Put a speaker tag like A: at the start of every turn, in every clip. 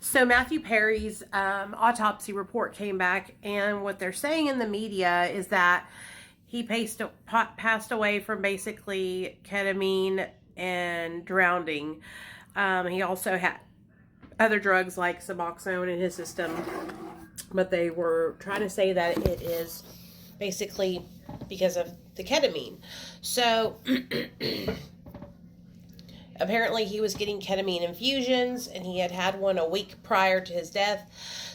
A: So Matthew Perry's autopsy report came back, and what they're saying in the media is that he passed away from basically ketamine and drowning. He also had other drugs like Suboxone in his system, but they were trying to say that it is basically because of the ketamine. So apparently he was getting ketamine infusions, and he had had one a week prior to his death.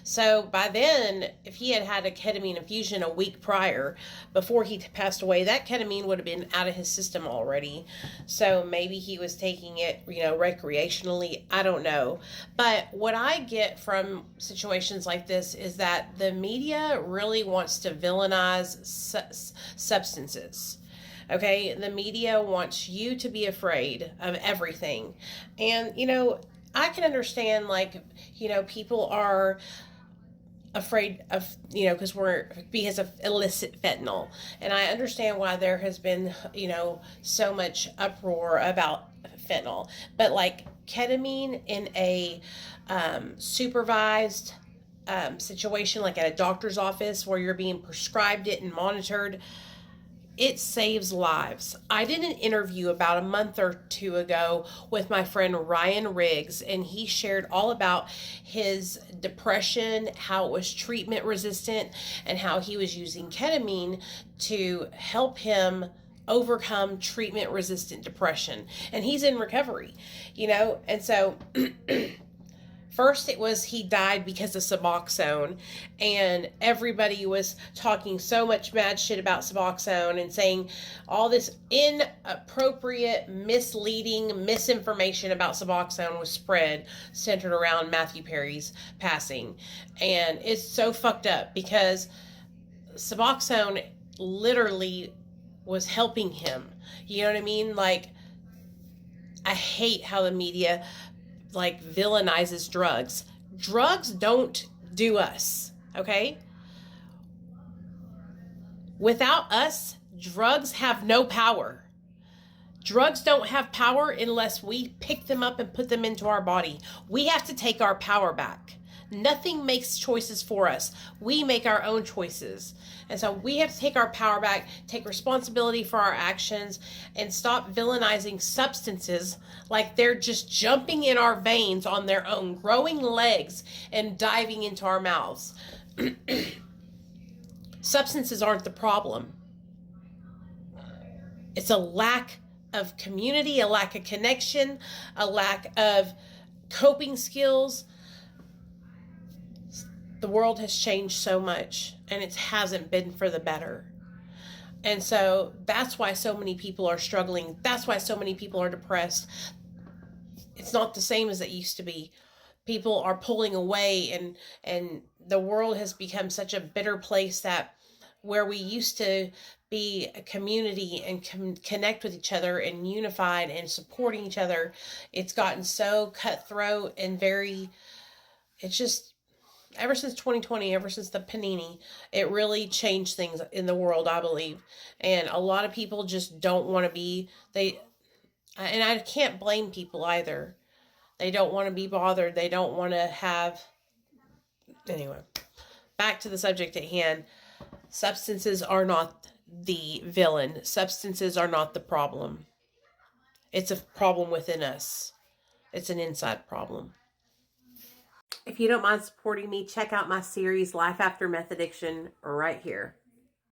A: So by then, if he had had a ketamine infusion a week prior, before he passed away, that ketamine would have been out of his system already. So maybe he was taking it, recreationally. I don't know. But what I get from situations like this is that the media really wants to villainize substances. Okay, the media wants you to be afraid of everything. And, I can understand, people are afraid of, because of illicit fentanyl. And I understand why there has been, so much uproar about fentanyl. But like ketamine in a supervised situation, like at a doctor's office where you're being prescribed it and monitored, it saves lives. I did an interview about a month or two ago with my friend Ryan Riggs, and he shared all about his depression, how it was treatment resistant, and how he was using ketamine to help him overcome treatment resistant depression. And he's in recovery, and so first it was he died because of Suboxone, and everybody was talking so much bad shit about Suboxone and saying all this inappropriate, misleading misinformation about Suboxone was spread centered around Matthew Perry's passing. And it's so fucked up because Suboxone literally was helping him. You know what I mean? I hate how the media villainizes drugs. Drugs don't do us, okay? Without us, drugs have no power. Drugs don't have power unless we pick them up and put them into our body. We have to take our power back. Nothing makes choices for us. We make our own choices. And so we have to take our power back, take responsibility for our actions, and stop villainizing substances like they're just jumping in our veins on their own, growing legs and diving into our mouths. Substances aren't the problem. It's a lack of community, a lack of connection, a lack of coping skills. The world has changed so much, and it hasn't been for the better. And so that's why so many people are struggling. That's why so many people are depressed. It's not the same as it used to be. People are pulling away, and the world has become such a bitter place that where we used to be a community and connect with each other and unified and supporting each other, it's gotten so cutthroat and it's just, ever since 2020, ever since the panini, it really changed things in the world, I believe. And a lot of people just don't want to be, and I can't blame people either. They don't want to be bothered. They don't want to anyway, back to the subject at hand. Substances are not the villain. Substances are not the problem. It's a problem within us. It's an inside problem. If you don't mind supporting me, check out my series, Life After Meth Addiction, right here.